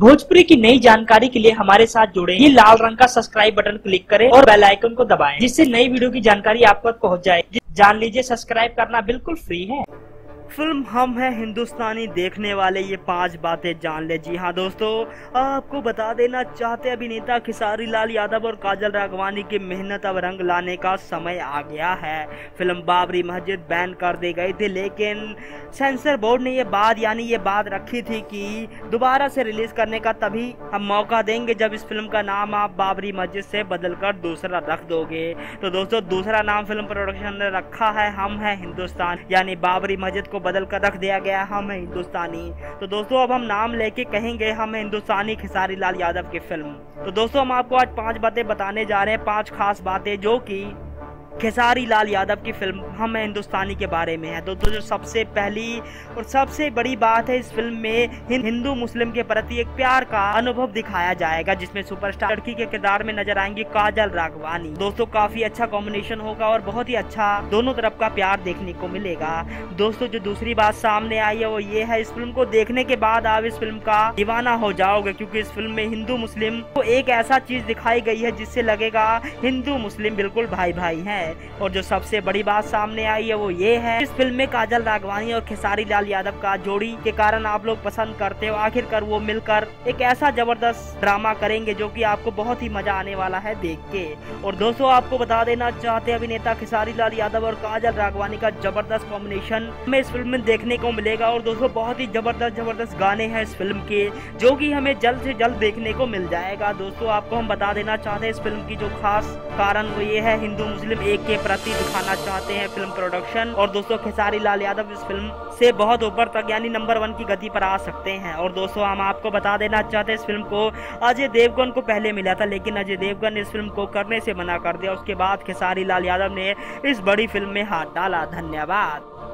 भोजपुरी की नई जानकारी के लिए हमारे साथ जुड़े। ये लाल रंग का सब्सक्राइब बटन क्लिक करें और बेल आइकन को दबाएं, जिससे नई वीडियो की जानकारी आप तक पहुंच जाए। जान लीजिए, सब्सक्राइब करना बिल्कुल फ्री है। फिल्म हम हैं हिंदुस्तानी देखने वाले ये 5 बातें जान ले। जी हाँ दोस्तों, आपको बता देना चाहते अभिनेता खेसारी लाल यादव और काजल राघवानी की मेहनत अब रंग लाने का समय आ गया है। फिल्म बाबरी मस्जिद बैन कर दी गई थी, लेकिन सेंसर बोर्ड ने ये बात रखी थी कि दोबारा से रिलीज करने का तभी हम मौका देंगे जब इस फिल्म का नाम आप बाबरी मस्जिद से बदलकर दूसरा रख दोगे। तो दोस्तों, दूसरा नाम फिल्म प्रोडक्शन ने रखा है हम हैं हिंदुस्तान, यानी बाबरी मस्जिद को बदल कर रख दिया गया हम है हिंदुस्तानी। तो दोस्तों, अब हम नाम लेके कहेंगे हम है हिंदुस्तानी खेसारी लाल यादव की फिल्म। तो दोस्तों, हम आपको आज 5 बातें बताने जा रहे हैं, 5 खास बातें जो कि खेसारी लाल यादव की फिल्म हम है हिंदुस्तानी के बारे में है। तो जो सबसे पहली और सबसे बड़ी बात है, इस फिल्म में हिंदू मुस्लिम के प्रति एक प्यार का अनुभव दिखाया जाएगा, जिसमें सुपरस्टार लड़की के किरदार में नजर आएंगी काजल राघवानी। दोस्तों, काफी अच्छा कॉम्बिनेशन होगा और बहुत ही अच्छा दोनों तरफ का प्यार देखने को मिलेगा। दोस्तों, जो दूसरी बात सामने आई है वो ये है, इस फिल्म को देखने के बाद आप इस फिल्म का दीवाना हो जाओगे, क्योंकि इस फिल्म में हिंदू मुस्लिम को एक ऐसा चीज दिखाई गई है जिससे लगेगा हिंदू मुस्लिम बिल्कुल भाई भाई है। और जो सबसे बड़ी बात सामने आई है वो ये है, इस फिल्म में काजल राघवानी और खेसारी लाल यादव का जोड़ी के कारण आप लोग पसंद करते हो। आखिरकार वो मिलकर एक ऐसा जबरदस्त ड्रामा करेंगे जो कि आपको बहुत ही मजा आने वाला है देख के। और दोस्तों, आपको बता देना चाहते हैं अभिनेता खेसारी लाल यादव और काजल राघवानी का जबरदस्त कॉम्बिनेशन हमें इस फिल्म में देखने को मिलेगा। और दोस्तों, बहुत ही जबरदस्त गाने हैं इस फिल्म के, जो कि हमें जल्द से जल्द देखने को मिल जाएगा। दोस्तों, आपको हम बता देना चाहते हैं इस फिल्म की जो खास कारण वो ये है, हिंदू मुस्लिम एक के प्रति दिखाना चाहते हैं फिल्म प्रोडक्शन। और दोस्तों, खेसारी लाल यादव इस फिल्म से बहुत ऊपर तक यानी नंबर 1 की गति पर आ सकते हैं। और दोस्तों, हम आपको बता देना चाहते हैं इस फिल्म को अजय देवगन को पहले मिला था, लेकिन अजय देवगन ने इस फिल्म को करने से मना कर दिया। उसके बाद खेसारी लाल यादव ने इस बड़ी फिल्म में हाथ डाला। धन्यवाद।